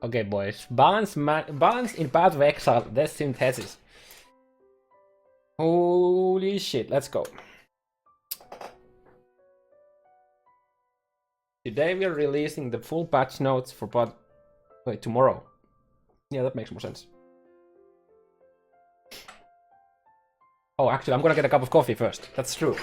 Okay, boys. Balance in Path of Exile. That's synthesis. Holy shit, let's go. Today we are releasing the full patch notes for Wait, tomorrow. Yeah, that makes more sense. Oh, actually, I'm gonna get a cup of coffee first. That's true.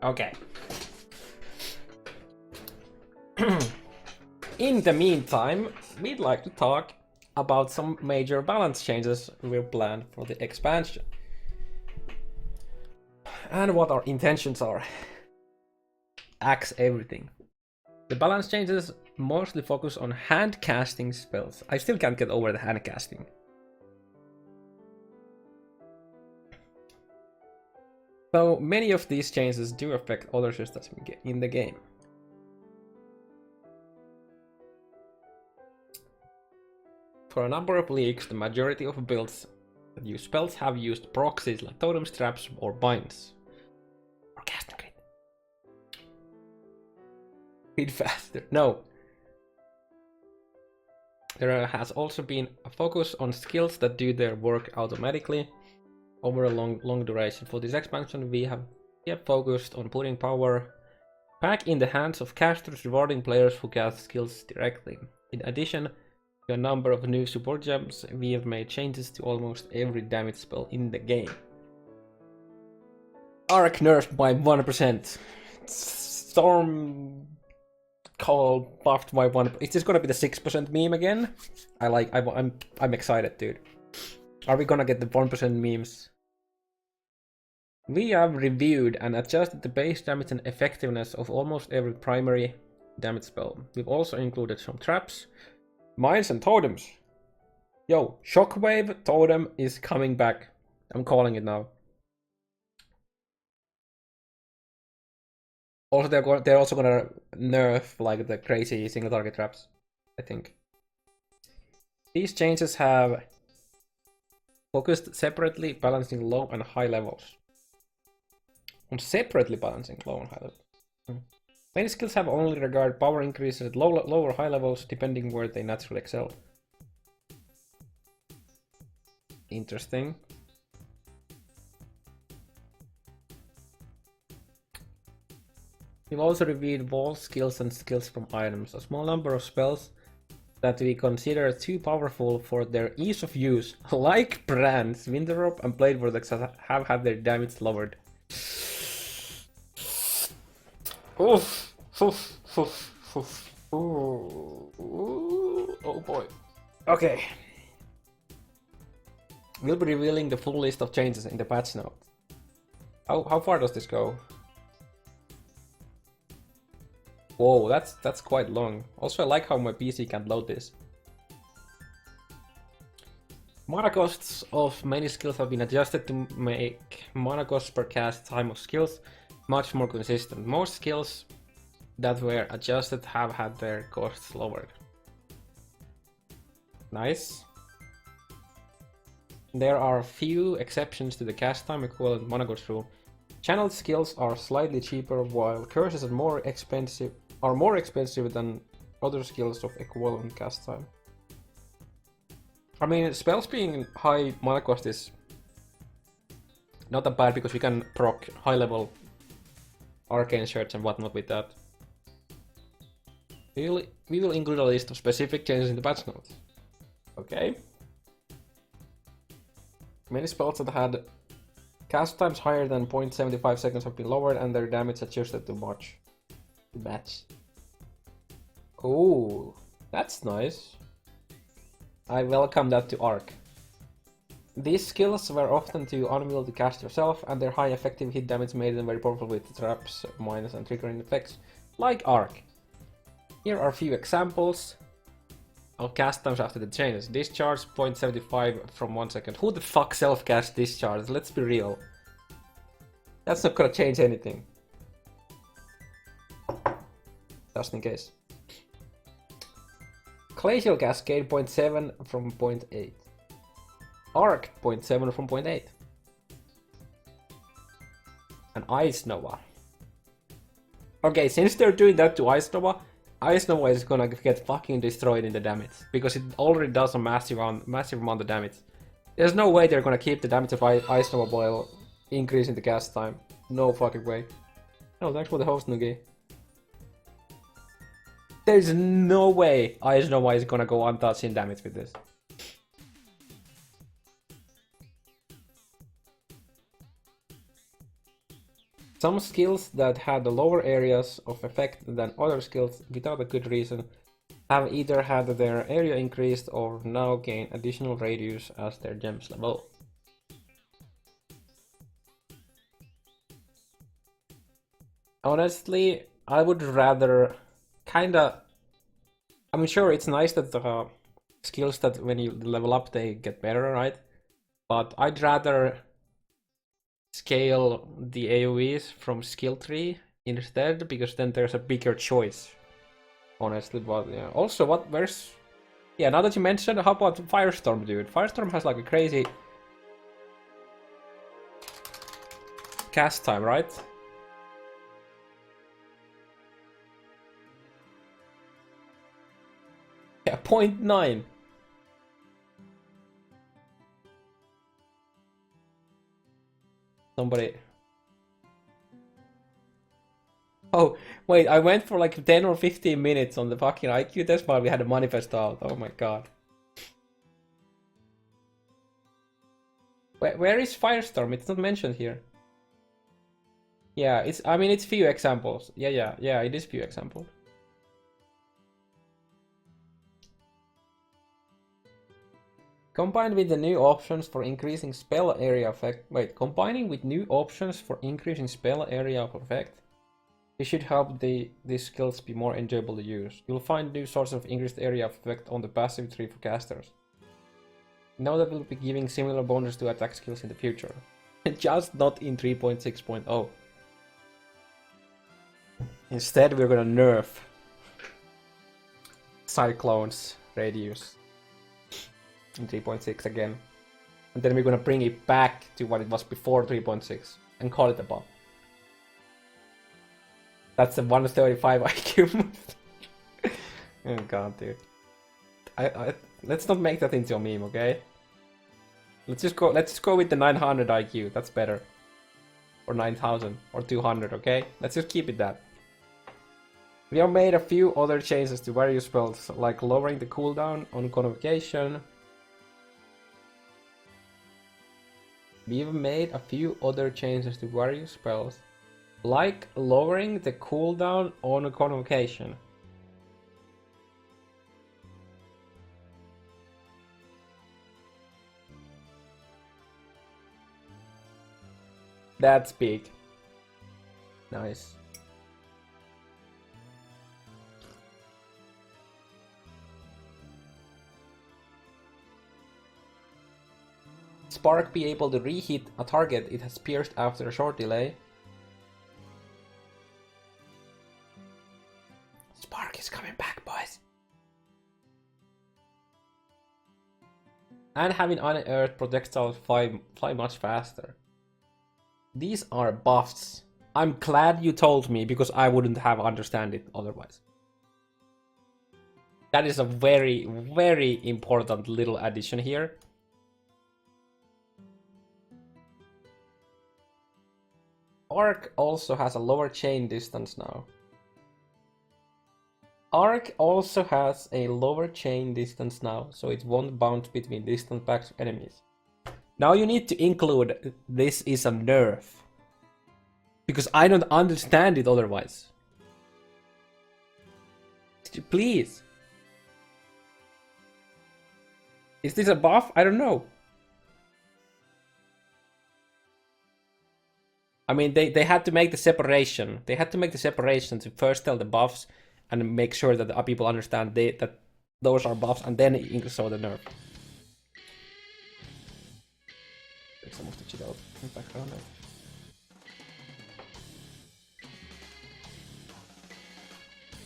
Okay. In the meantime, we'd like to talk about some major balance changes we've planned for the expansion. And what our intentions are. Axe everything. The balance changes mostly focus on hand casting spells. I still can't get over the hand casting. Though many of these changes do affect other systems in the game. For a number of leagues, the majority of builds that use spells have used proxies like totems, traps, or binds. Or cast and crit. Read faster. No. There has also been a focus on skills that do their work automatically over a long duration. For this expansion, we have focused on putting power back in the hands of casters, rewarding players who cast skills directly. In addition to a number of new support gems, we have made changes to almost every damage spell in the game. Arc nerfed by 1%. Storm Call buffed by 1%. Is this gonna be the 6% meme again? I'm excited, dude. Are we gonna get the 1% memes? We have reviewed and adjusted the base damage and effectiveness of almost every primary damage spell. We've also included some traps, mines, and totems. Yo, Shockwave Totem is coming back. I'm calling it now. Also, they're also gonna nerf like the crazy single target traps, I think. These changes have focused separately, balancing low and high levels. On separately balancing low and high levels. Many skills have only regard power increases at low or high levels, depending where they naturally excel. Interesting. We've also reviewed wall skills and skills from items. A small number of spells that we consider too powerful for their ease of use, like Brand's Winter Robe and Blade Vortex, have had their damage lowered. Oof, oof, oof, oof. Oh boy. Okay. We'll be revealing the full list of changes in the patch note. How far does this go? Whoa, that's quite long. Also, I like how my PC can't load this. Mana costs of many skills have been adjusted to make mana costs per cast time of skills much more consistent. Most skills that were adjusted have had their costs lowered. Nice. There are few exceptions to the cast time equivalent mana cost rule. Channeled skills are slightly cheaper, while curses are more expensive than other skills of equivalent cast time. I mean, spells being high mana cost is not that bad because we can proc high level arcane shards and whatnot with that. We will include a list of specific changes in the patch notes. Okay. Many spells that had cast times higher than 0.75 seconds have been lowered and their damage adjusted to match. Match. Oh, that's nice. I welcome that to Arc. These skills were often too unwieldy to cast yourself, and their high effective hit damage made them very powerful with traps, mines, and triggering effects, like Arc. Here are a few examples of cast times after the changes. Discharge 0.75 from 1 second. Who the fuck self-cast discharge? Let's be real. That's not gonna change anything. Just in case. Glacial Cascade 0.7 from 0.8. Arc 0.7 from 0.8. And Ice Nova. Okay, since they're doing that to Ice Nova is gonna get fucking destroyed in the damage. Because it already does a massive amount of damage. There's no way they're gonna keep the damage of Ice Nova while increasing the cast time. No fucking way. No, thanks for the host, Nugi. There's no way Ice Nova is gonna go untouched in damage with this. Some skills that had the lower areas of effect than other skills without a good reason have either had their area increased or now gain additional radius as their gems level. Honestly, I would rather kinda... I'm sure it's nice that the skills that when you level up they get better, right? But I'd rather scale the AoEs from skill tree instead, because then there's a bigger choice. Honestly, but yeah. Also, yeah, now that you mentioned, how about Firestorm, dude? Firestorm has like a crazy cast time, right? Yeah, 0.9. Somebody... Oh, wait, I went for like 10 or 15 minutes on the fucking IQ test while we had a Manifesto out. Oh my god. Where is Firestorm? It's not mentioned here. Yeah, I mean, it's few examples. Yeah, it is few examples. Combined with the new options for increasing spell area effect... Wait, combining with new options for increasing spell area of effect, it should help these skills be more enjoyable to use. You'll find new sources of increased area of effect on the passive tree for casters. Know that we'll be giving similar bonuses to attack skills in the future. Just not in 3.6.0. Instead, we're gonna nerf Cyclone's radius in 3.6 again. And then we're gonna bring it back to what it was before 3.6 and call it a buff. That's a 135 IQ. Oh god, dude. Let's not make that into a meme, okay? Let's just go with the 900 IQ. That's better. Or 9000 or 200, okay? Let's just keep it that. We have made a few other changes to various spells, like lowering the cooldown on Convocation. We've made a few other changes to various spells, like lowering the cooldown on Convocation. That's big. Nice. Spark be able to re-hit a target it has pierced after a short delay. Spark is coming back, boys. And having unearthed projectiles fly much faster. These are buffs. I'm glad you told me, because I wouldn't have understood it otherwise. That is a very, very important little addition here. Arc also has a lower chain distance now. Arc also has a lower chain distance now, so it won't bounce between distant packs of enemies. Now you need to include this is a nerf, because I don't understand it otherwise. please. Is this a buff? I don't know. I mean, they had to make the separation. They had to make the separation to first tell the buffs and make sure that the people understand that those are buffs, and then show the nerf. Take some of the cheat out in the background.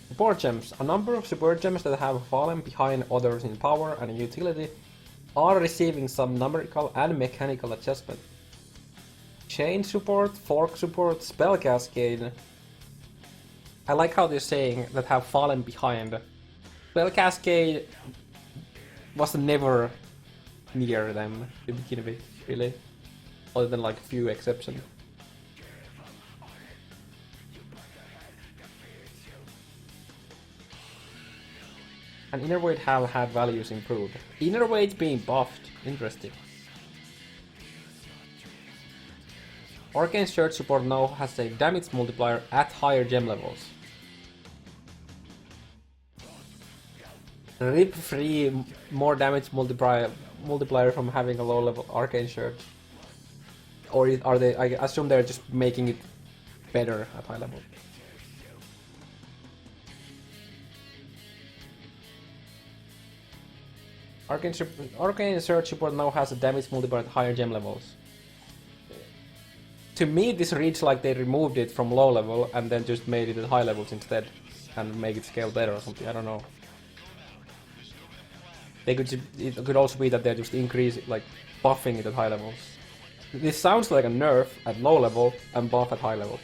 Support gems. A number of support gems that have fallen behind others in power and utility are receiving some numerical and mechanical adjustment. Chain support, fork support, spell cascade. I like how they're saying that have fallen behind. Spell cascade was never near them to begin with, really. Other than like a few exceptions. And inner weight have had values improved. Inner weight being buffed. Interesting. Arcane Surge support now has a damage multiplier at higher gem levels. Rip free more damage multiplier from having a low level Arcane Surge. Or are they? I assume they're just making it better at high level. Arcane Surge support now has a damage multiplier at higher gem levels. To me, this reads like they removed it from low level and then just made it at high levels instead, and make it scale better or something. I don't know. It could also be that they're just buffing it at high levels. This sounds like a nerf at low level and buff at high level.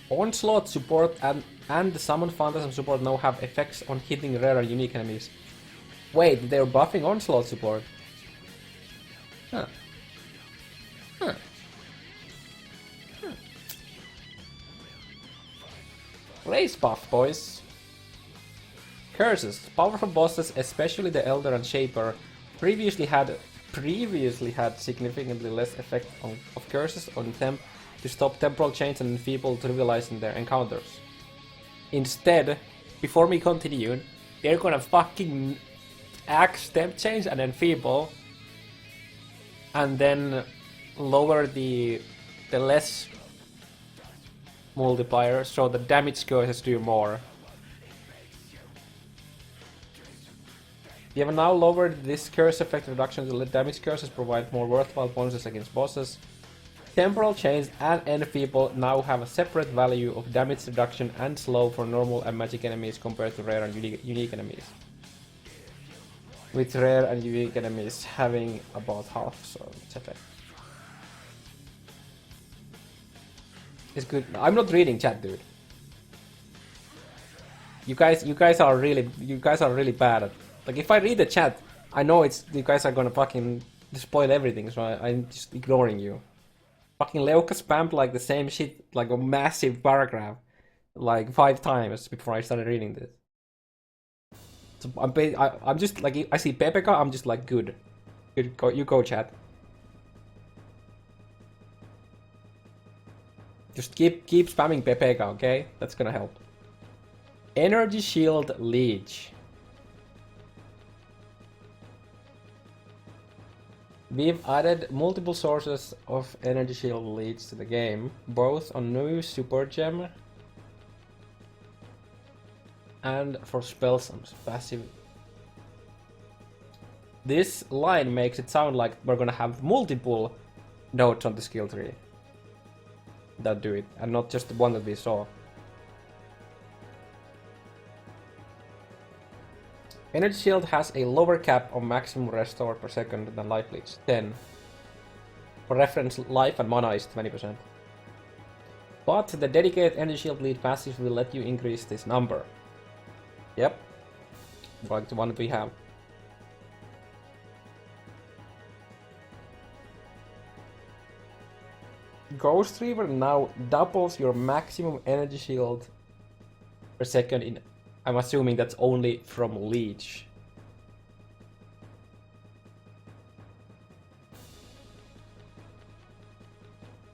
Onslaught support and the Summon Phantasm support now have effects on hitting rare and unique enemies. Wait, they're buffing Onslaught support? Huh. Huh. Race buff, boys. Curses. Powerful bosses, especially the Elder and Shaper, previously had significantly less effect of curses on them to stop temporal chains and enfeeble trivializing their encounters. Instead, before we continue, they're gonna fucking axe step change and enfeeble, and then lower the less multiplier so the damage curses do more. We have now lowered this curse effect reduction to let damage curses provide more worthwhile bonuses against bosses. Temporal chains and enfeeble now have a separate value of damage reduction and slow for normal and magic enemies compared to rare and unique enemies. With rare and unique enemies having about half so its effect. It's good. I'm not reading chat, dude. You guys are really bad at. Like, if I read the chat, I know you guys are gonna fucking spoil everything, so I'm just ignoring you. Fucking Leuka spammed like the same shit, like a massive paragraph, like 5 times before I started reading this. So I'm just like, I see Pepeka, I'm just like, good. You go, chat. Just keep spamming Pepeka, okay? That's gonna help. Energy Shield Leech. We've added multiple sources of Energy Shield Leech to the game, both on new Super Gem and for spells and passive. This line makes it sound like we're gonna have multiple nodes on the skill tree that do it, and not just the one that we saw. Energy Shield has a lower cap on maximum restore per second than Life Leech, 10. For reference, life and mana is 20%. But the dedicated Energy Shield Lead passive will let you increase this number. Yep, like the one we have. Ghost Reaver now doubles your maximum energy shield per second in. I'm assuming that's only from Leech.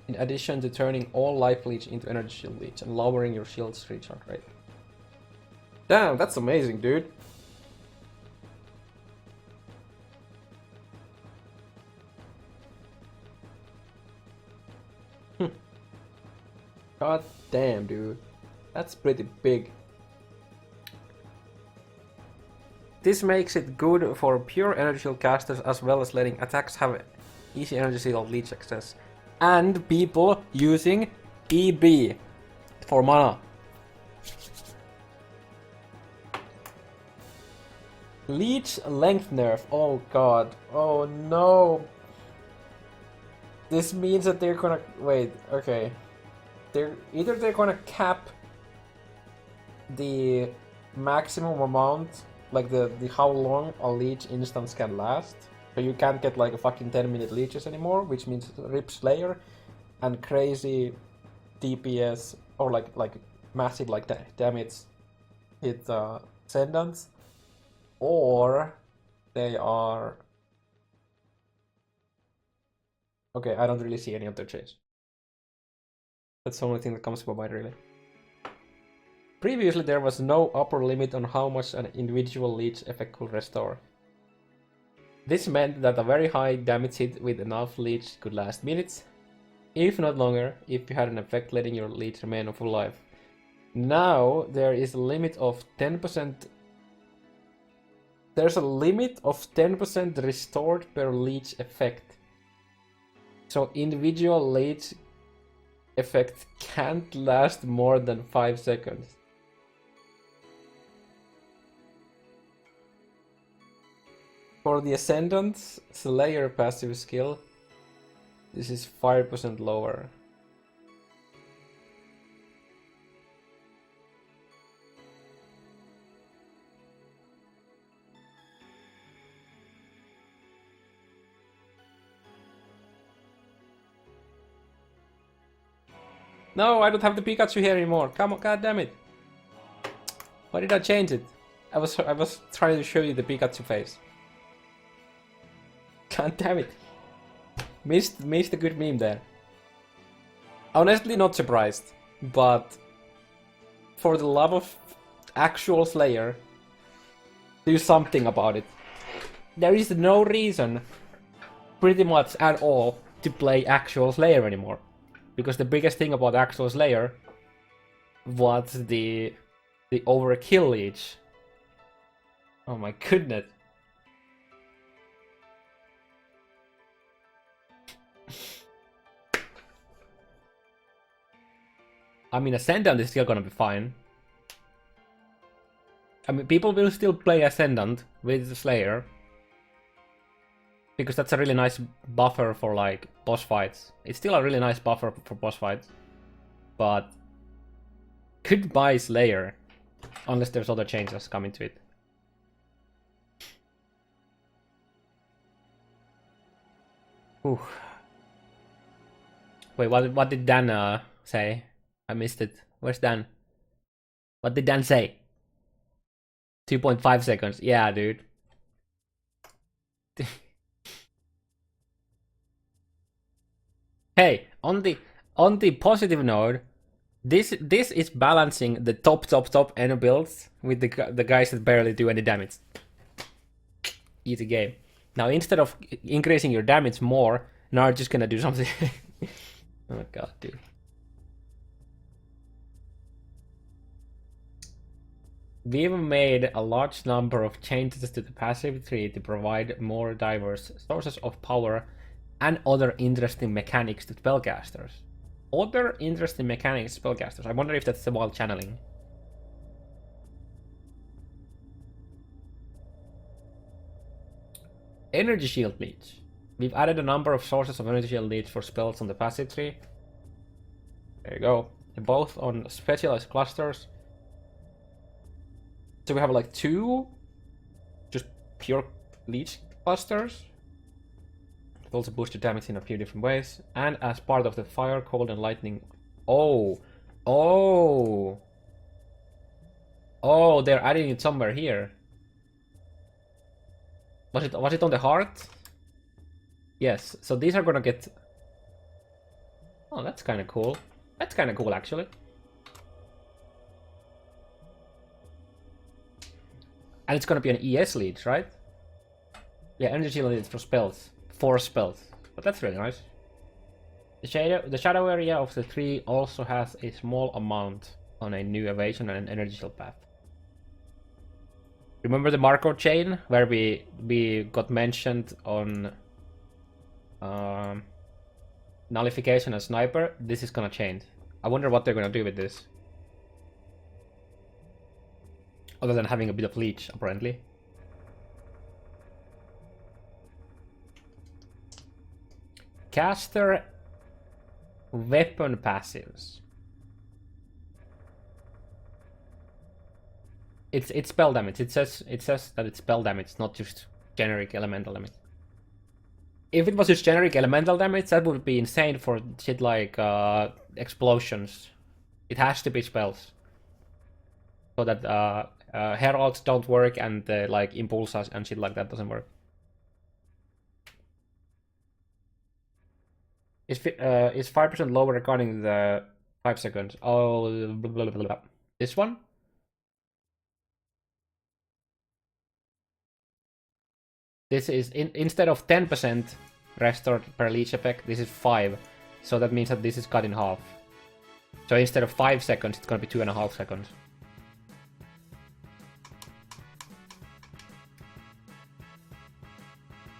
In addition to turning all Life Leech into Energy Shield Leech and lowering your shield's recharge rate. Damn, that's amazing, dude. God damn, dude. That's pretty big. This makes it good for pure energy shield casters as well as letting attacks have easy energy shield leech access. And people using EB for mana. Leech length nerf. Oh god. Oh no. This means that they're gonna... Wait, okay. They're gonna cap the maximum amount, like the how long a leech instance can last. So you can't get like a fucking 10-minute leeches anymore, which means rip Slayer and crazy DPS or like massive like damage hit ascendants, or they are... Okay, I don't really see any other change. That's the only thing that comes to my mind, really. Previously, there was no upper limit on how much an individual leech effect could restore. This meant that a very high damage hit with enough leech could last minutes, if not longer, if you had an effect letting your leech remain full life. Now, there is a limit of 10%. There's a limit of 10% restored per leech effect. So individual leech effect can't last more than 5 seconds. For the Ascendant Slayer passive skill, this is 5% lower. No, I don't have the Pikachu here anymore. Come on, god damn it. Why did I change it? I was trying to show you the Pikachu face. God damn it. Missed a good meme there. Honestly, not surprised, but for the love of actual Slayer, do something about it. There is no reason, pretty much at all, to play actual Slayer anymore. Because the biggest thing about actual Slayer was the overkill leech. Oh my goodness. I mean, Ascendant is still gonna be fine. I mean, people will still play Ascendant with the Slayer. Because that's a really nice buffer for, like, boss fights. It's still a really nice buffer for boss fights. But goodbye Slayer. Unless there's other changes coming to it. Ooh. Wait, what did Dan say? I missed it. Where's Dan? What did Dan say? 2.5 seconds. Yeah, dude. Hey, on the positive note, this is balancing the top end builds with the guys that barely do any damage. Easy game. Now instead of increasing your damage more, now you're just gonna do something. Oh my god, dude. We've made a large number of changes to the passive tree to provide more diverse sources of power and other interesting mechanics to spellcasters. Other interesting mechanics to spellcasters. I wonder if that's while channeling. Energy shield leech. We've added a number of sources of energy shield leech for spells on the passive tree. There you go. They're both on specialized clusters. So we have like 2 just pure leech clusters. It also boosts your damage in a few different ways. And as part of the fire, cold, and lightning. Oh! Oh! Oh, they're adding it somewhere here. Was it on the heart? Yes, so these are gonna get... Oh, that's kinda cool. That's kinda cool, actually. And it's gonna be an ES leech, right? Yeah, energy shield leech for spells. 4 spells. But that's really nice. The shadow area of the tree also has a small amount on a new evasion and an energy shield path. Remember the Marco chain where we got mentioned on nullification and sniper? This is gonna change. I wonder what they're gonna do with this. Other than having a bit of leech, apparently. Caster weapon passives. It's spell damage. It says that it's spell damage, not just generic elemental damage. If it was just generic elemental damage, that would be insane for shit like explosions. It has to be spells, so that heralds don't work and like impulsas and shit like that doesn't work. Is 5% lower regarding the 5 seconds? Oh, blah, blah, blah, blah. This one? This is instead of 10% restored per leech effect, this is 5. So that means that this is cut in half. So instead of 5 seconds, it's gonna be 2.5 seconds.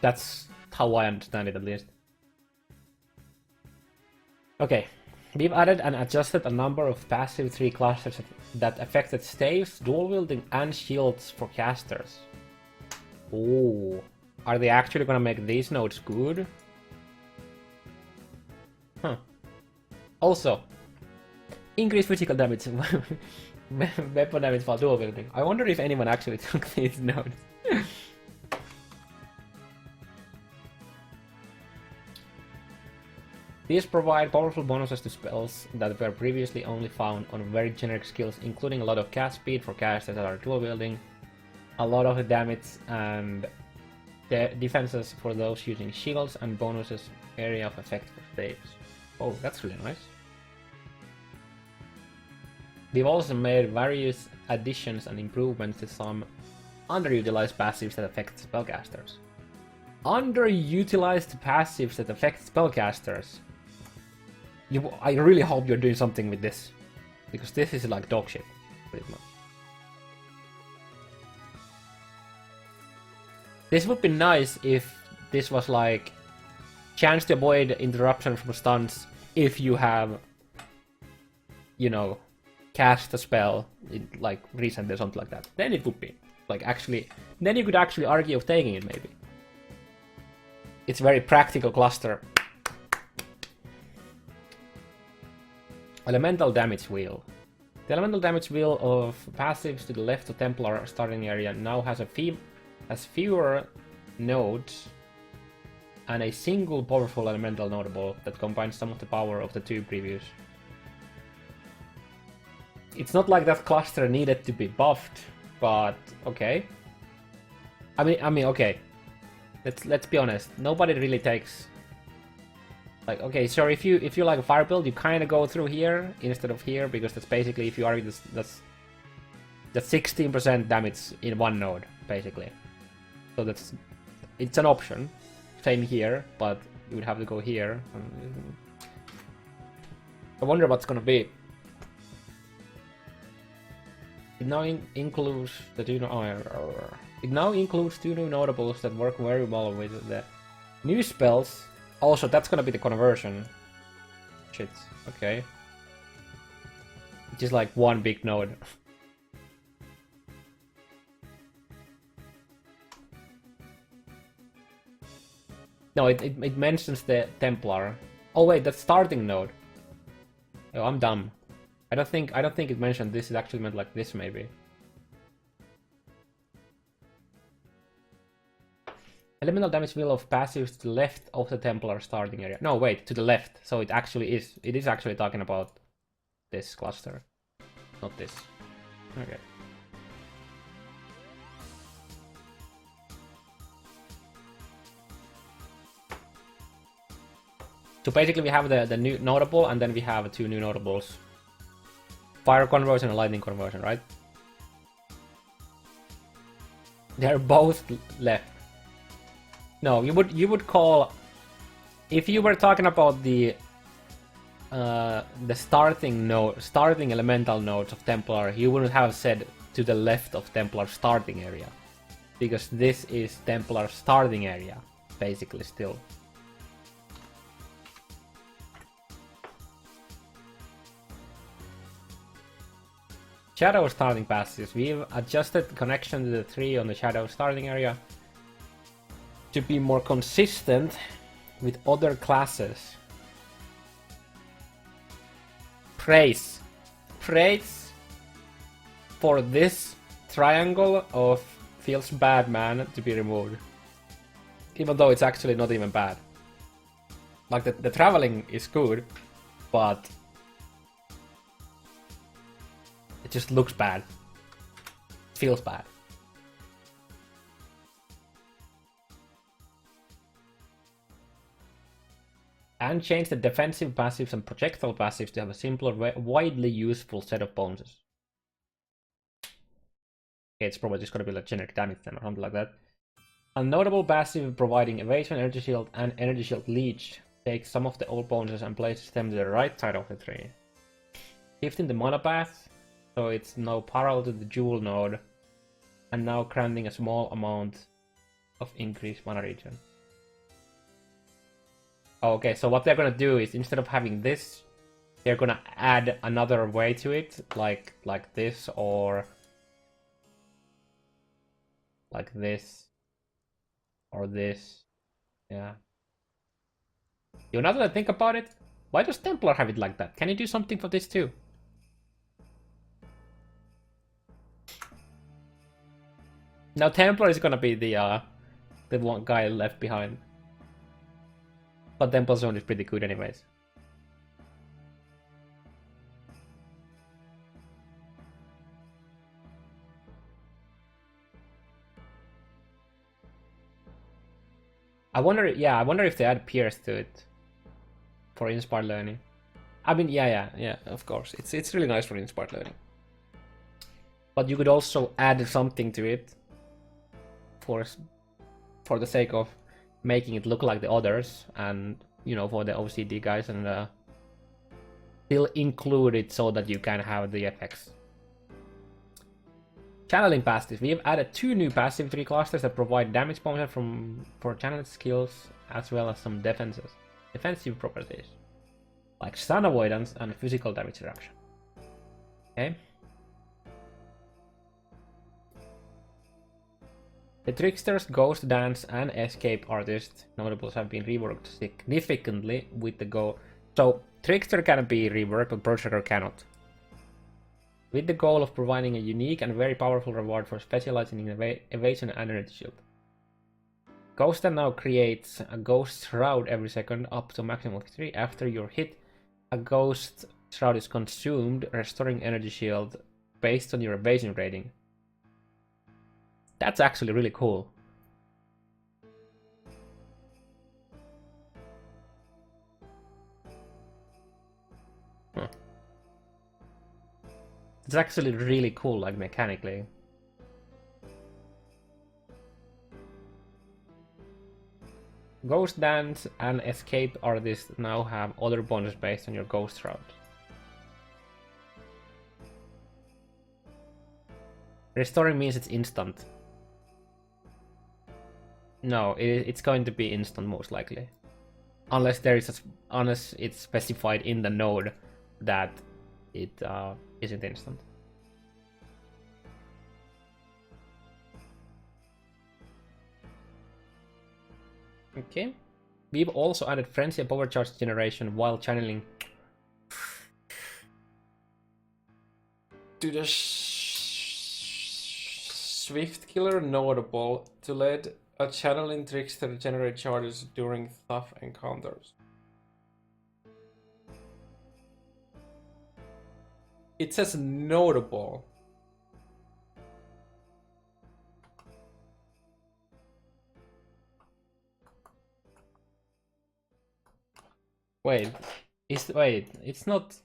That's how I understand it, at least. Okay, we've added and adjusted a number of passive 3 clusters that affected staves, dual wielding, and shields for casters. Oh, are they actually gonna make these nodes good? Huh. Also, increase physical damage, weapon damage while dual wielding. I wonder if anyone actually took these nodes. These provide powerful bonuses to spells that were previously only found on very generic skills, including a lot of cast speed for casters that are dual wielding, a lot of damage and defenses for those using shields, and bonuses area of effect for staves. Oh, that's really nice. We've also made various additions and improvements to some underutilized passives that affect spellcasters. Underutilized passives that affect spellcasters. I really hope you're doing something with this, because this is like dog shit, pretty much. This would be nice if this was like chance to avoid interruption from stuns if you have, you know, cast a spell like recently or something like that. Then it would be like actually, then you could actually argue of taking it maybe. It's a very practical cluster. Elemental damage wheel. The elemental damage wheel of passives to the left of Templar starting area now has fewer nodes and a single powerful elemental notable that combines some of the power of the 2 previous. It's not like that cluster needed to be buffed, but okay. I mean, okay. Let's be honest. Nobody really takes. Like, okay, sure. If you like a fire build, you kind of go through here instead of here, because that's basically, if you argue this, that's 16% damage in one node basically. So it's an option. Same here, but you would have to go here. I wonder what's gonna be. It now includes the It now includes 2 new notables that work very well with the new spells. Also, that's gonna be the conversion. Shit. Okay. It's just like one big node. No, it mentions the Templar. Oh wait, that's starting node. Oh, I'm dumb. I don't think it mentioned this. It actually meant like this maybe. Elemental damage wheel of passives to the left of the Templar starting area. No, wait, to the left. So it actually is. It is actually talking about this cluster, not this. Okay. So basically we have the new notable, and then we have 2 new notables. Fire conversion and lightning conversion, right? They're both left. No, you would call, if you were talking about the starting elemental nodes of Templar, you wouldn't have said to the left of Templar starting area, because this is Templar starting area, basically still. Shadow starting passes. We've adjusted the connection to the tree on the Shadow starting area to be more consistent with other classes. Praise for this triangle of feels bad man to be removed. Even though it's actually not even bad. Like the traveling is good, but it just looks bad. It feels bad. And change the defensive passives and projectile passives to have a simpler, widely useful set of bonuses. Okay, it's probably just gonna be like generic damage then or something like that. A notable passive providing evasion, energy shield, and energy shield leech takes some of the old bonuses and places them to the right side of the tree. Shifting the mana path, so it's now parallel to the jewel node, and now granting a small amount of increased mana regen. Okay, so what they're gonna do is, instead of having this, they're gonna add another way to it, like this, or like this, or this. Yeah. You know, now that I think about it, why does Templar have it like that? Can you do something for this too? Now Templar is gonna be the one guy left behind. But Temple Zone is pretty good anyways. I wonder if they add Pierce to it for inspired learning. I mean, yeah, of course. It's really nice for inspired learning. But you could also add something to it for the sake of making it look like the others, and you know, for the OCD guys, and still include it so that you can have the effects. Channeling passives. We have added 2 new passive tree clusters that provide damage bonuses for channeled skills, as well as some defensive properties, like stun avoidance and physical damage reduction. Okay. The Trickster's Ghost Dance and Escape Artist notables have been reworked significantly with the goal. So Trickster can be reworked, but Berserker cannot. With the goal of providing a unique and very powerful reward for specializing in evasion and energy shield. Ghost now creates a Ghost Shroud every second up to maximum of 3. After your hit, a Ghost Shroud is consumed, restoring energy shield based on your evasion rating. That's actually really cool. Huh. It's actually really cool, like mechanically. Ghost Dance and Escape Artist now have other bonuses based on your Ghost Shroud. Restoring means it's instant. No, it's going to be instant most likely, unless unless it's specified in the node that it isn't instant. Okay, we've also added frenzy and power charge generation while channeling to the Swift Killer notable to let a channeling Trickster generate charges during tough encounters. It says notable. Wait, it's not.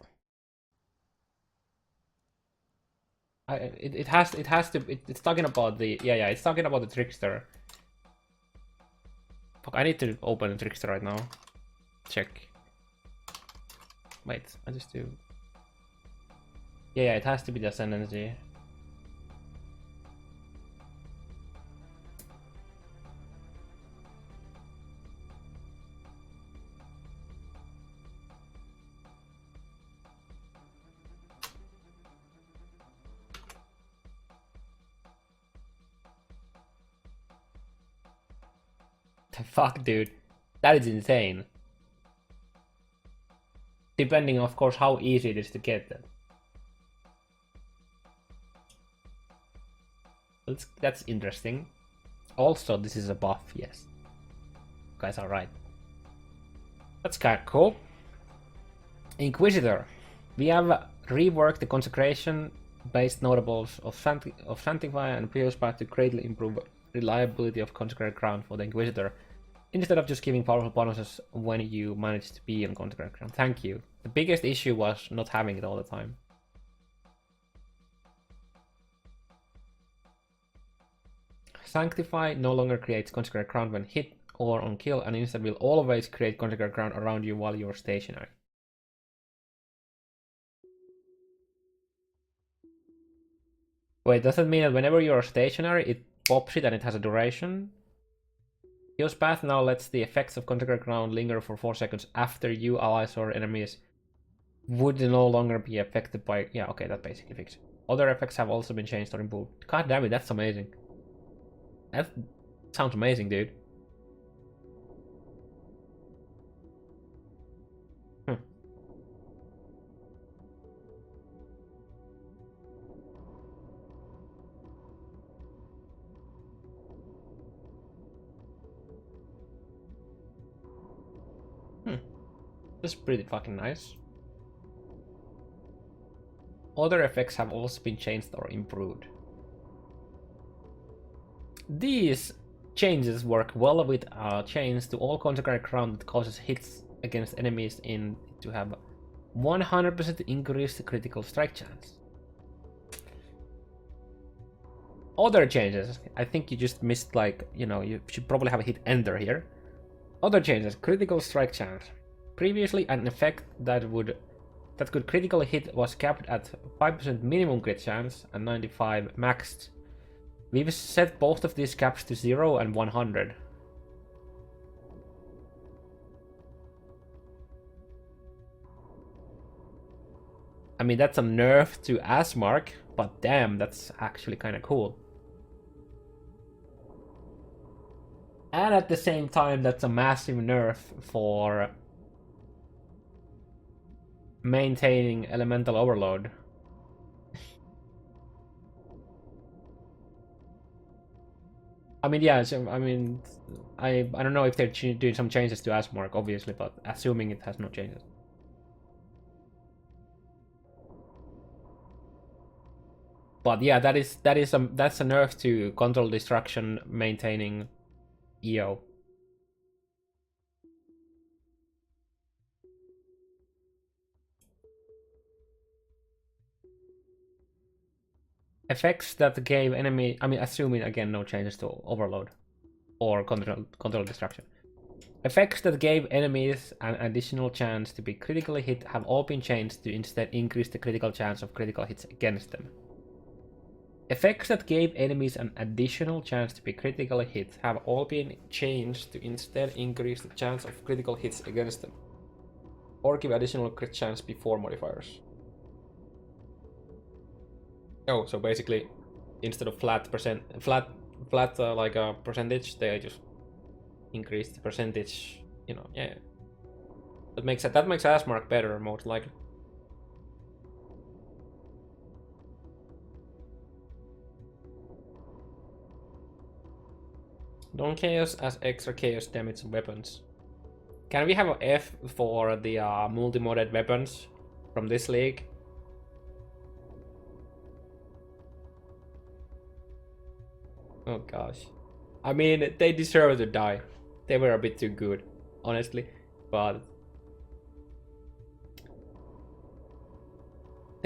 It's talking about the it's talking about the Trickster. Fuck, I need to open the Trickster right now. Check. Wait, I just do. Yeah, it has to be the ascendancy. Fuck, dude. That is insane. Depending, of course, how easy it is to get them. That's interesting. Also, this is a buff, yes. You guys are right. That's kind of cool. Inquisitor. We have reworked the consecration-based notables of Sanctify and Pure Path to greatly improve reliability of Consecrated Crown for the Inquisitor, instead of just giving powerful bonuses when you manage to be on Consecrated Crown. Thank you. The biggest issue was not having it all the time. Sanctify no longer creates Consecrated Crown when hit or on kill, and instead will always create Consecrated Crown around you while you're stationary. Wait, does that mean that whenever you're stationary, it pops it and it has a duration? Heal's Path now lets the effects of Consecrated Crown linger for 4 seconds after you, allies, or enemies would no longer be affected by... Yeah, okay, that basically fixes it. Other effects have also been changed or improved. God damn it, that's amazing. That sounds amazing, dude. This is pretty fucking nice. Other effects have also been changed or improved. These changes work well with chains to all Consecrated Crown that causes hits against enemies in to have 100% increased critical strike chance. Other changes, I think you just missed, like, you know, you should probably have a hit enter here. Other changes, critical strike chance. Previously, an effect that could critically hit was capped at 5% minimum crit chance and 95 maxed. We've set both of these caps to 0 and 100. I mean, that's a nerf to Asmark, but damn, that's actually kind of cool. And at the same time, that's a massive nerf for maintaining elemental overload. I mean, yeah, so, I mean, I don't know if they're doing some changes to Asmark, obviously, but assuming it has no changes. But yeah, that's a nerf to control destruction maintaining EO. Effects that gave enemy, I mean, assuming again no changes to overload or control destruction. Effects that gave enemies an additional chance to be critically hit have all been changed to instead increase the critical chance of critical hits against them. Effects that gave enemies an additional chance to be critically hit have all been changed to instead increase the chance of critical hits against them, or give additional crit chance before modifiers. Oh, so basically, instead of flat like a percentage, they just increase the percentage. You know, yeah. That makes Asmark better, most likely. Don't chaos as extra chaos damage weapons. Can we have an F for the multi-modded weapons from this league? Oh gosh. I mean, they deserve to die. They were a bit too good, honestly. But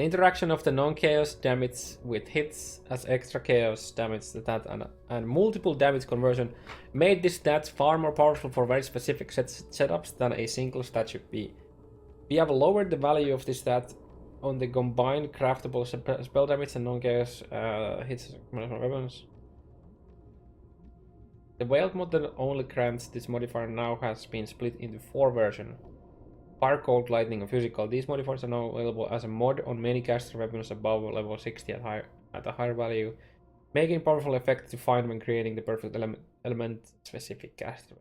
The interaction of the non-chaos damage with hits as extra chaos damage stat and multiple damage conversion made this stat far more powerful for very specific setups than a single stat should be. We have lowered the value of this stat on the combined craftable spell damage and non-chaos hits weapons. The Veiled mod that only grants this modifier now has been split into 4 versions. Fire, Cold, Lightning, and Physical. These modifiers are now available as a mod on many caster weapons above level 60 at a higher value, making powerful effect to find when creating the perfect element-specific caster.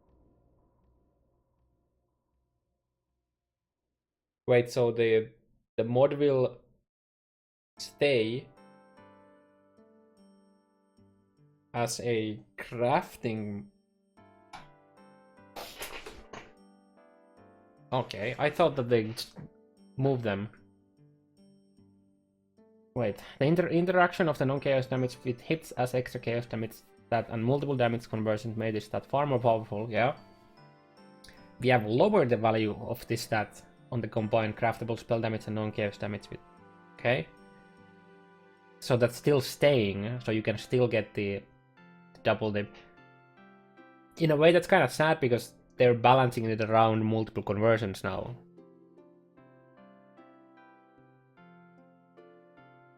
Wait, so the mod will stay as a crafting. Okay, I thought that they moved them. Wait, the interaction of the non-chaos damage with hits as extra chaos damage stat and multiple damage conversions made this stat far more powerful, yeah. We have lowered the value of this stat on the combined craftable spell damage and non-chaos damage with. Okay. So that's still staying, so you can still get the double dip. In a way that's kind of sad because they're balancing it around multiple conversions now.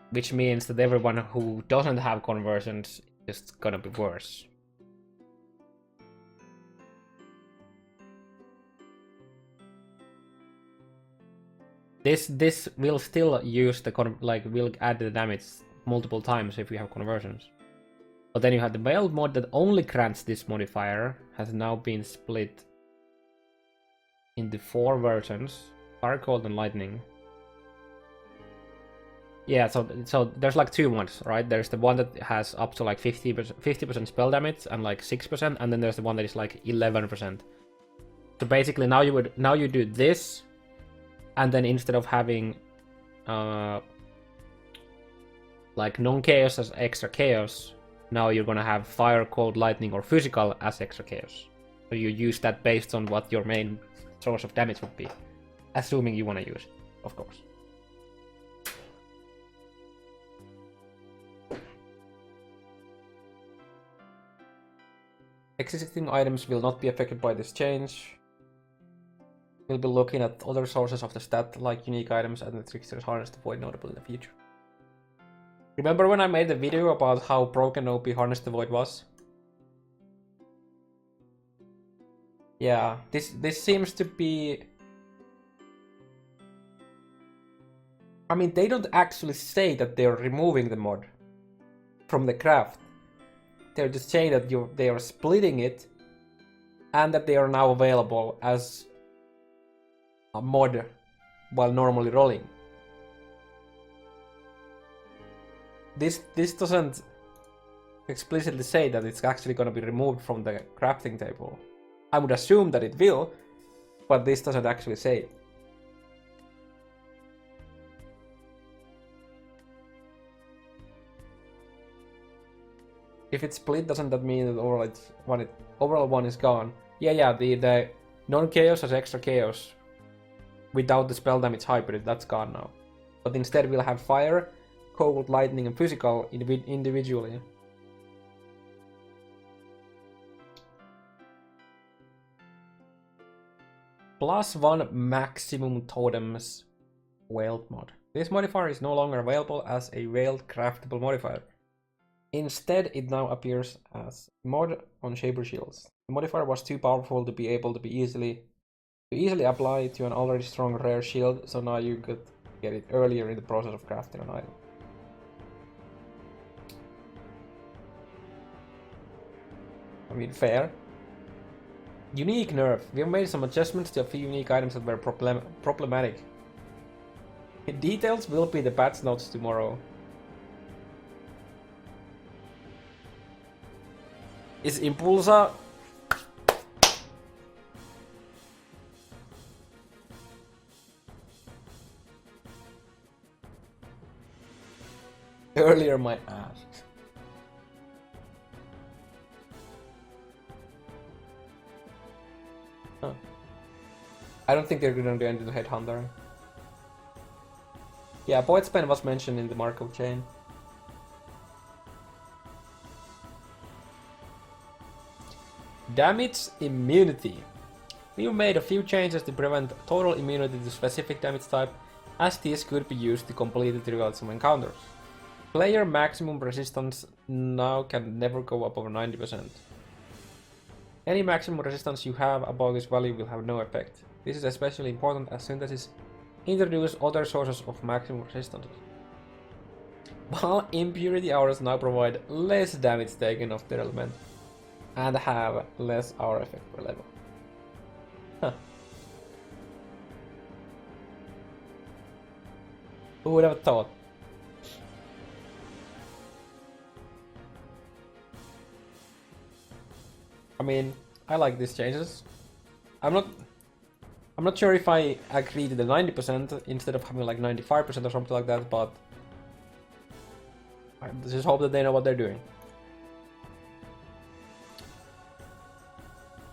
Which means that everyone who doesn't have conversions is just gonna be worse. This will still use the will add the damage multiple times if you have conversions. But then you have the Veiled mod that only grants this modifier, has now been split into 4 versions: Fire, Cold, and Lightning. Yeah, so there's like 2 mods, right? There's the one that has up to like 50% spell damage and like 6%, and then there's the one that is like 11%. So basically now you do this, and then instead of having like non-chaos as extra chaos, now you're gonna have Fire, Cold, Lightning, or Physical as extra chaos. So you use that based on what your main source of damage would be. Assuming you want to use it, of course. Existing items will not be affected by this change. We'll be looking at other sources of the stat, like unique items and the Trickster's Harness the Void notable in the future. Remember when I made the video about how broken OP Harness the Void was? Yeah, this seems to be... I mean, they don't actually say that they're removing the mod from the craft. They're just saying that they are splitting it and that they are now available as a mod while normally rolling. This doesn't explicitly say that it's actually going to be removed from the crafting table. I would assume that it will, but this doesn't actually say it. If it's split, doesn't that mean that overall one is gone? Yeah, the non-chaos as extra chaos without the spell damage hybrid, that's gone now. But instead we'll have Fire, Cold, Lightning, and Physical individually. +1 maximum totems Veiled mod. This modifier is no longer available as a Veiled craftable modifier. Instead, it now appears as mod on Shaper Shields. The modifier was too powerful to be able to be easily apply to an already strong rare shield, so now you could get it earlier in the process of crafting an item. I mean, fair. Unique nerf. We have made some adjustments to a few unique items that were problematic. Details will be the patch notes tomorrow. Is Impulsa earlier my ass? Huh. I don't think they're gonna do anything to Headhunter. Yeah, Void Spell was mentioned in the Markov chain. Damage immunity. We've made a few changes to prevent total immunity to specific damage type, as these could be used to completely trivial some encounters. Player maximum resistance now can never go above 90%. Any maximum resistance you have above this value will have no effect. This is especially important as synthesis introduce other sources of maximum resistance. While impurity hours now provide less damage taken of their element and have less hour effect per level. Huh. Who would have thought? I mean, I like these changes. I'm not sure if I agree to the 90% instead of having like 95% or something like that, but I just hope that they know what they're doing.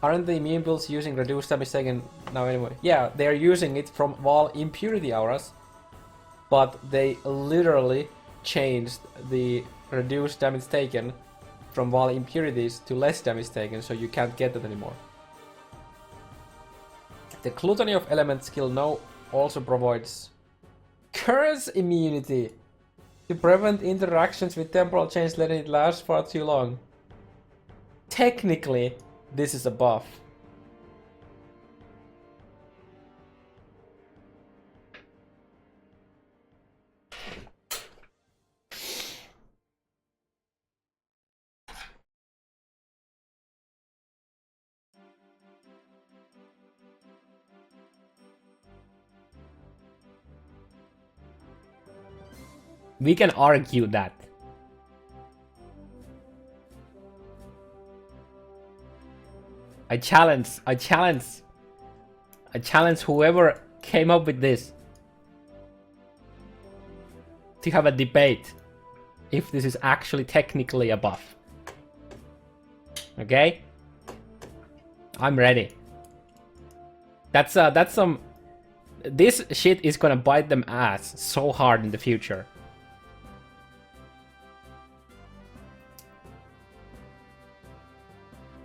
Aren't the immune builds using reduced damage taken now anyway? Yeah, they are using it from Val impurity auras, but they literally changed the reduced damage taken from Val impurities to less damage taken, so you can't get that anymore. The Gluttony of Element skill now also provides curse immunity to prevent interactions with temporal change letting it last far too long. Technically, this is a buff. We can argue that. I challenge whoever came up with this to have a debate if this is actually technically a buff. Okay? I'm ready. That's some... This shit is gonna bite them ass so hard in the future.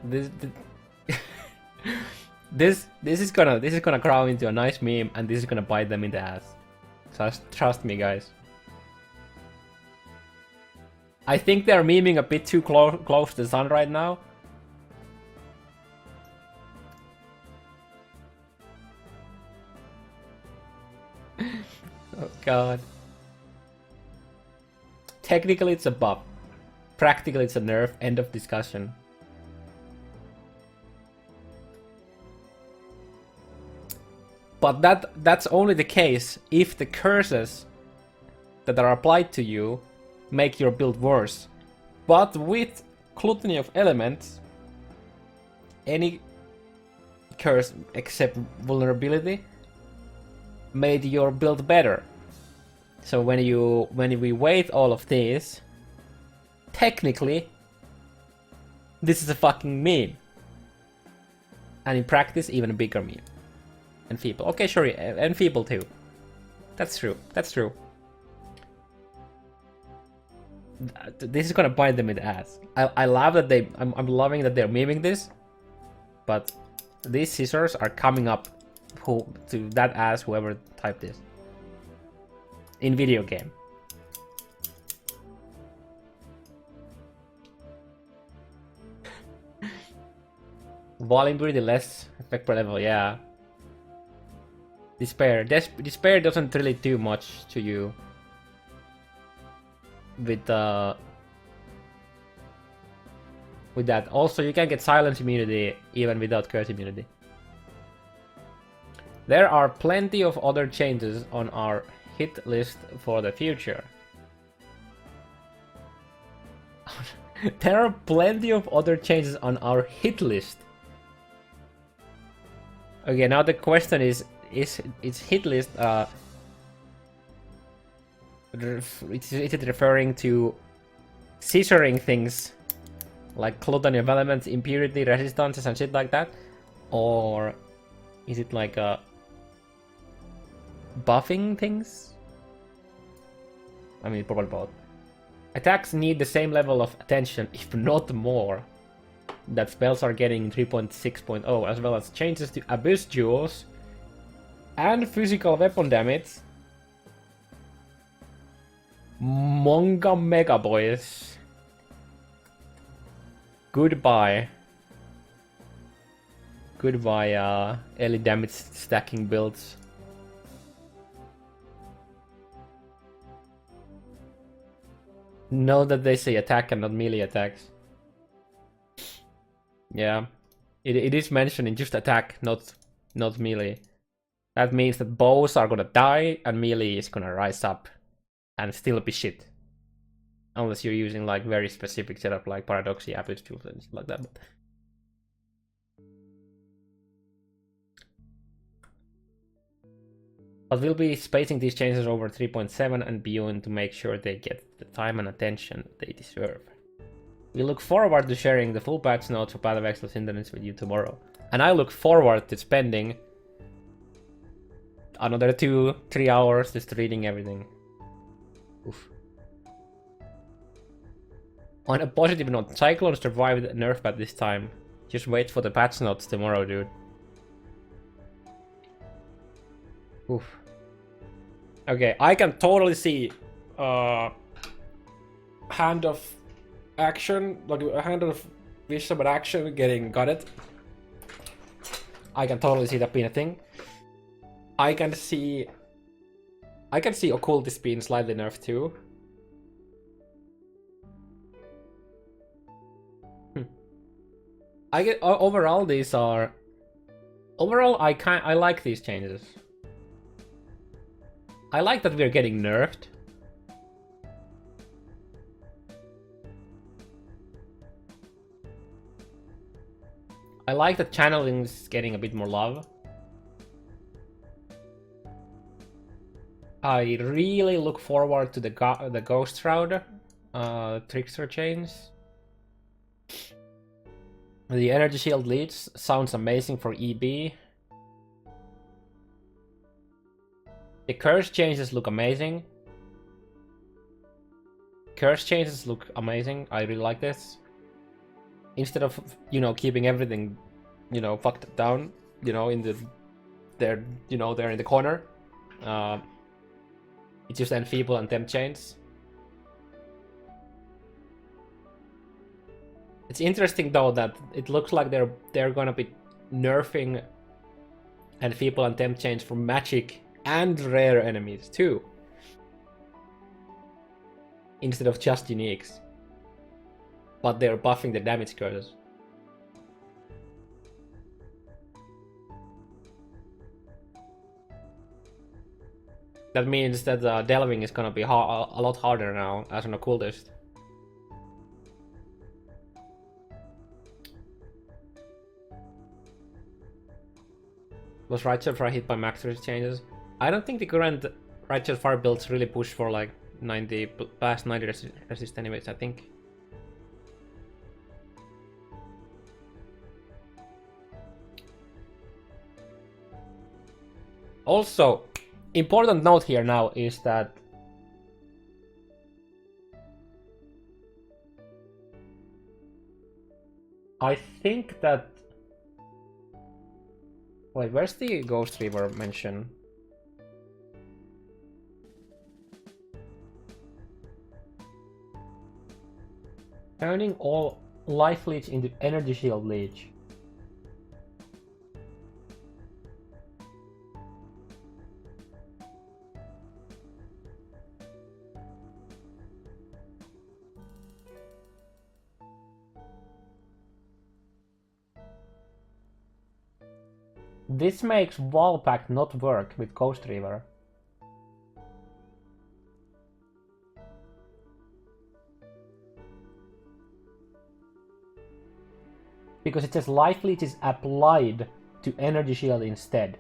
This is gonna grow into a nice meme, and this is gonna bite them in the ass. Trust me, guys. I think they're memeing a bit too close to the sun right now. Oh god. Technically it's a buff. Practically it's a nerf. End of discussion. But that's only the case if the curses that are applied to you make your build worse. But with Gluttony of Elements, any curse except vulnerability made your build better. So when we weight all of these, technically this is a fucking meme. And in practice even a bigger meme. And Feeble. Okay, sure, and Feeble too. That's true. That's true. This is gonna bite them in the ass. I love that I'm loving that they're memeing this, but these scissors are coming up to that ass whoever typed this in video game. Volume pretty less effect per level, yeah. Despair doesn't really do much to you with that. Also, you can get silence immunity even without curse immunity. There are plenty of other changes on our hit list for the future. There are plenty of other changes on our hit list. Okay, now the question is hit list is it referring to scissoring things like Gluttony of Elements, impurity, resistances and shit like that? Or is it like buffing things? I mean, probably both. Attacks need the same level of attention, if not more, that spells are getting 3.6.0, as well as changes to Abyss Jewels and physical weapon damage. Monga Mega Boys. Goodbye. Goodbye, early damage stacking builds. Know that they say attack and not melee attacks. Yeah, it is mentioned in just attack, not melee. That means that bows are gonna die and melee is gonna rise up and still be shit. Unless you're using like very specific setup like Paradoxy, Abyss Jewels and stuff like that. But we'll be spacing these changes over 3.7 and beyond to make sure they get the time and attention they deserve. We look forward to sharing the full patch notes for Path of Exile Ascendancy with you tomorrow. And I look forward to spending another 2-3 hours just reading everything. Oof. On a positive note, Cyclone survived the nerf at this time. Just wait for the patch notes tomorrow, dude. Oof. Okay, I can totally see hand of action, like a hand of wisdom and action getting gutted. I can totally see that being a thing. I can see occultist being slightly nerfed too. I get overall these are I like these changes. I like that we're getting nerfed. I like that channeling is getting a bit more love. I really look forward to the Ghost Shroud Trickster chains. The Energy Shield Leech sounds amazing for EB. The curse changes look amazing. Curse changes look amazing. I really like this. Instead of, you know, keeping everything, you know, fucked down, you know, in the they're in the corner. It's just enfeeble and temp chains. It's interesting though that it looks like they're gonna be nerfing enfeeble and temp chains for magic and rare enemies too, instead of just uniques. But they're buffing the damage curses. That means that delving is gonna be a lot harder now as an occultist. Was Righteous Fire hit by max changes? I don't think the current Righteous Fire builds really push for like 90 past 90 resist anyways, I think. Also, important note here now is that I think that... Wait, where's the Ghost Reaver mention? Turning all life leech into energy shield leech. This makes Wall Pact not work with Ghost Reaver. Because it says Life Leech is applied to Energy Shield instead.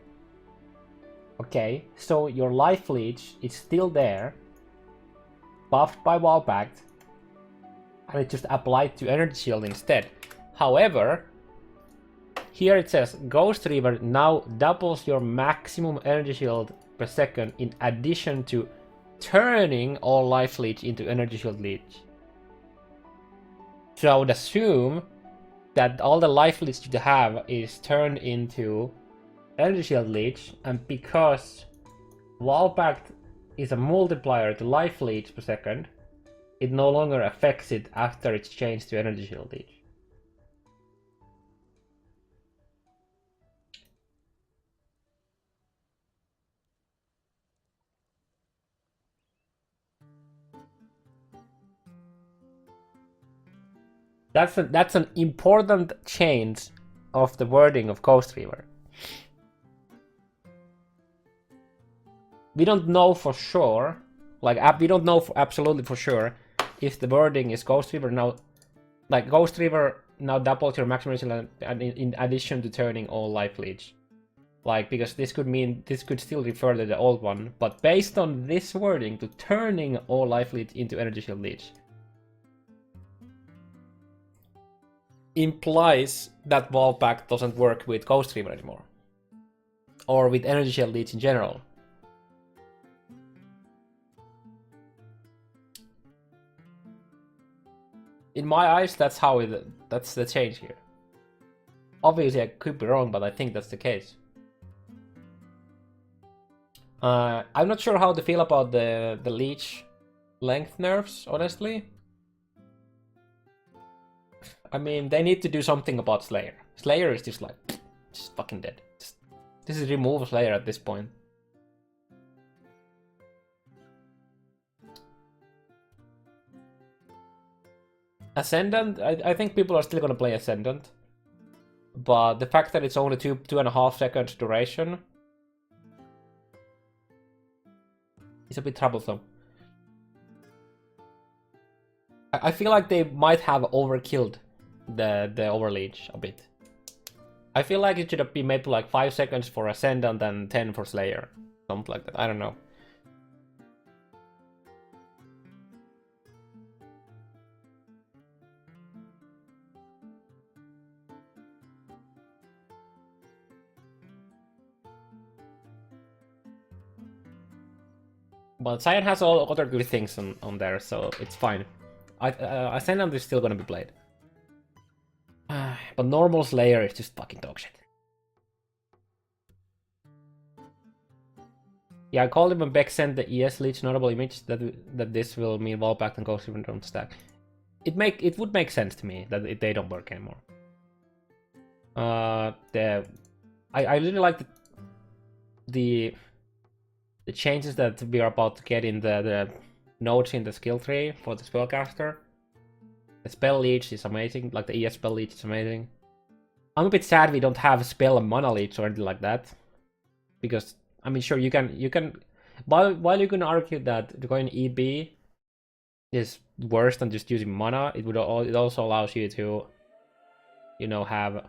Okay, so your Life Leech is still there, buffed by Wall Pact, and it just applied to Energy Shield instead. However, here it says Ghost Reaver now doubles your maximum energy shield per second in addition to turning all life leech into energy shield leech. So I would assume that all the life leech you have is turned into energy shield leech, and because Wall Pact is a multiplier to life leech per second, it no longer affects it after it's changed to energy shield leech. That's an important change of the wording of Ghost Reaver. We don't know for sure, like we don't know absolutely for sure if the wording is Ghost Reaver now, like Ghost Reaver now doubles your maximum resilience in addition to turning all life leech. Like, because this could mean, this could still refer to the old one, but based on this wording, to turning all life leech into energy shield leech implies that Wall Pact doesn't work with Ghost Reaver anymore. Or with energy shield leech in general. In my eyes, that's the change here. Obviously, I could be wrong, but I think that's the case. I'm not sure how to feel about the leech length nerfs, honestly. I mean, they need to do something about Slayer. Slayer is just like, just fucking dead. This is remove Slayer at this point. Ascendant, I think people are still gonna play Ascendant. But the fact that it's only 2.5 seconds duration is a bit troublesome. I feel like they might have overkilled the overleech a bit. I feel like it should be maybe like 5 seconds for Ascendant and 10 for Slayer. Something like that, I don't know. But Cyan has all other good things on there, so it's fine. Ascendant is still gonna be played. But normal Slayer is just fucking dog shit. Yeah, I called him when Beck sent the ES Leech notable image that this will mean Wall Pact and Ghost River don't stack. It would make sense to me that they don't work anymore. I really like the changes that we are about to get in the nodes in the skill tree for the spellcaster. The spell leech is amazing, like the ES spell leech is amazing. I'm a bit sad we don't have spell and mana leech or anything like that, because I mean, sure, you can while you can argue that going EB is worse than just using mana, it also allows you to, you know, have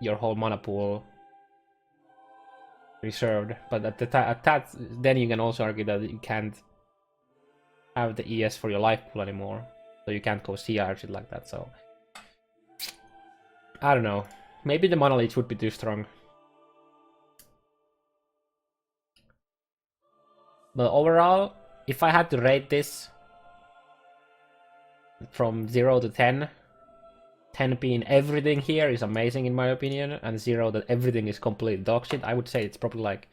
your whole mana pool reserved. But at that, then you can also argue that you can't have the ES for your life pool anymore, so you can't go CR or shit like that. So I don't know. Maybe the mana leech would be too strong. But overall, if I had to rate this from 0 to 10, 10 being everything here is amazing in my opinion, and 0 that everything is complete dog shit, I would say it's probably like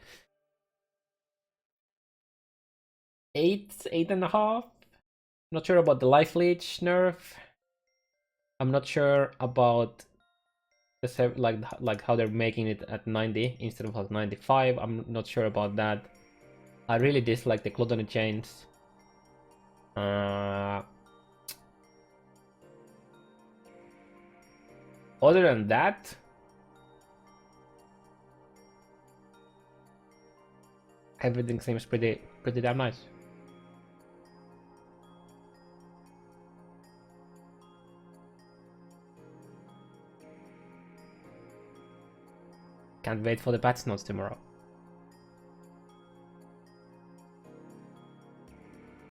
8.5. Not sure about the life leech nerf. I'm not sure about the like how they're making it at 90 instead of like 95. I'm not sure about that. I really dislike the gluttony chains. Other than that, everything seems pretty damn nice. Can't wait for the patch notes tomorrow.